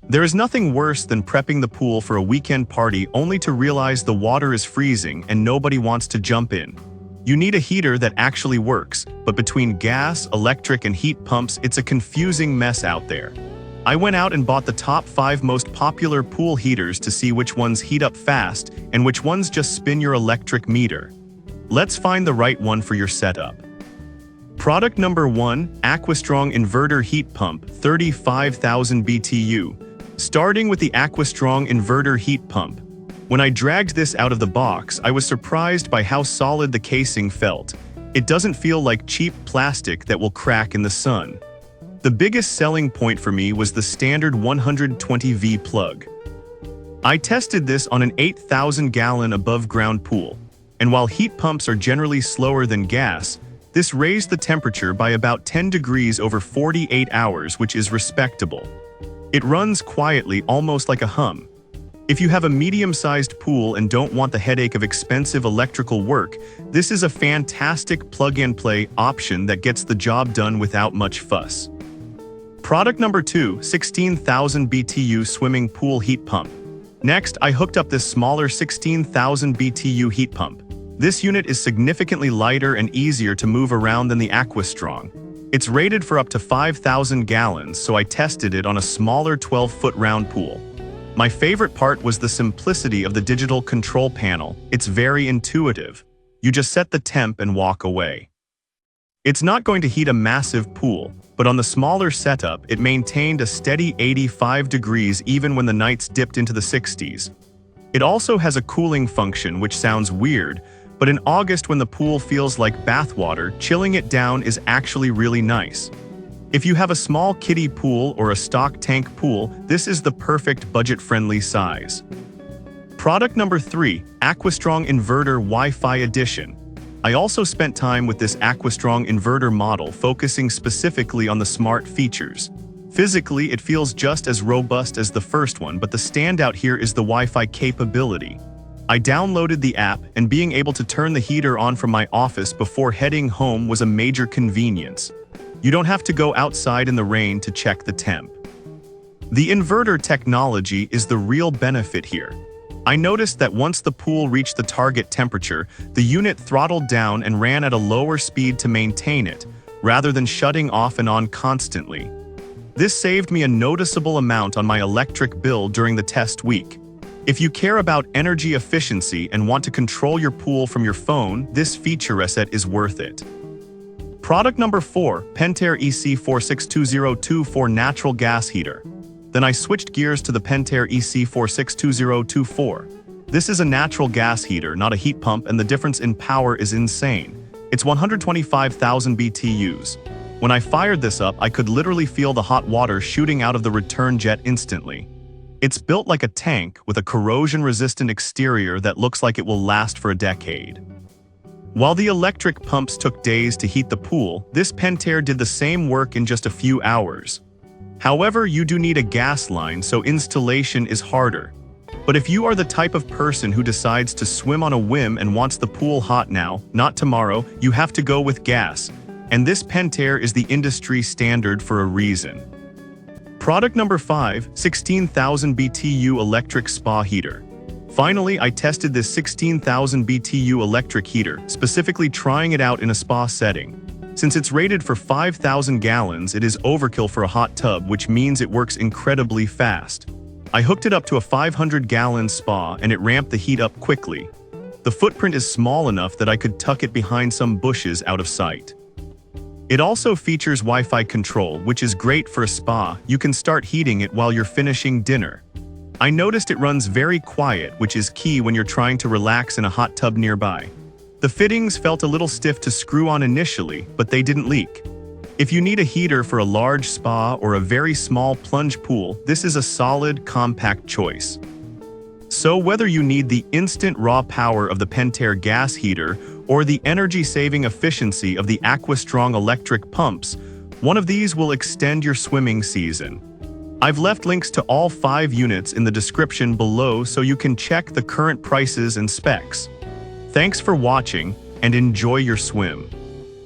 There is nothing worse than prepping the pool for a weekend party only to realize the water is freezing and nobody wants to jump in. You need a heater that actually works, but between gas, electric, and heat pumps, it's a confusing mess out there. I went out and bought the top 5 most popular pool heaters to see which ones heat up fast and which ones just spin your electric meter. Let's find the right one for your setup. Product number 1, AquaStrong Inverter Heat Pump, 35,000 BTU. Starting with the AquaStrong Inverter Heat Pump. When I dragged this out of the box, I was surprised by how solid the casing felt. It doesn't feel like cheap plastic that will crack in the sun. The biggest selling point for me was the standard 120V plug. I tested this on an 8,000-gallon above-ground pool, and while heat pumps are generally slower than gas, this raised the temperature by about 10 degrees over 48 hours, which is respectable. It runs quietly, almost like a hum. If you have a medium-sized pool and don't want the headache of expensive electrical work, this is a fantastic plug-and-play option that gets the job done without much fuss. Product number 2, 16,000 BTU Swimming Pool Heat Pump. Next, I hooked up this smaller 16,000 BTU heat pump. This unit is significantly lighter and easier to move around than the AquaStrong. It's rated for up to 5,000 gallons, so I tested it on a smaller 12-foot round pool. My favorite part was the simplicity of the digital control panel. It's very intuitive. You just set the temp and walk away. It's not going to heat a massive pool, but on the smaller setup, it maintained a steady 85 degrees even when the nights dipped into the 60s. It also has a cooling function, which sounds weird, but in August when the pool feels like bathwater, chilling it down is actually really nice. If you have a small kiddie pool or a stock tank pool, this is the perfect budget-friendly size. Product number 3, AquaStrong Inverter Wi-Fi Edition. I also spent time with this AquaStrong inverter model, focusing specifically on the smart features. Physically, it feels just as robust as the first one, but the standout here is the Wi-Fi capability. I downloaded the app, and being able to turn the heater on from my office before heading home was a major convenience. You don't have to go outside in the rain to check the temp. The inverter technology is the real benefit here. I noticed that once the pool reached the target temperature, the unit throttled down and ran at a lower speed to maintain it, rather than shutting off and on constantly. This saved me a noticeable amount on my electric bill during the test week. If you care about energy efficiency and want to control your pool from your phone, this feature set is worth it. Product number 4, Pentair EC462024 Natural Gas Heater. Then I switched gears to the Pentair EC462024. This is a natural gas heater, not a heat pump, and the difference in power is insane. It's 125,000 BTUs. When I fired this up, I could literally feel the hot water shooting out of the return jet instantly. It's built like a tank with a corrosion-resistant exterior that looks like it will last for a decade. While the electric pumps took days to heat the pool, this Pentair did the same work in just a few hours. However, you do need a gas line, so installation is harder. But if you are the type of person who decides to swim on a whim and wants the pool hot now, not tomorrow, you have to go with gas. And this Pentair is the industry standard for a reason. Product number 5, 16,000 BTU Electric Spa Heater. Finally, I tested this 16,000 BTU electric heater, specifically trying it out in a spa setting. Since it's rated for 5,000 gallons, it is overkill for a hot tub, which means it works incredibly fast. I hooked it up to a 500-gallon spa and it ramped the heat up quickly. The footprint is small enough that I could tuck it behind some bushes out of sight. It also features Wi-Fi control, which is great for a spa. You can start heating it while you're finishing dinner. I noticed it runs very quiet, which is key when you're trying to relax in a hot tub nearby. The fittings felt a little stiff to screw on initially, but they didn't leak. If you need a heater for a large spa or a very small plunge pool, this is a solid, compact choice. So whether you need the instant raw power of the Pentair gas heater or the energy-saving efficiency of the AquaStrong electric pumps, one of these will extend your swimming season. I've left links to all 5 units in the description below so you can check the current prices and specs. Thanks for watching, and enjoy your swim.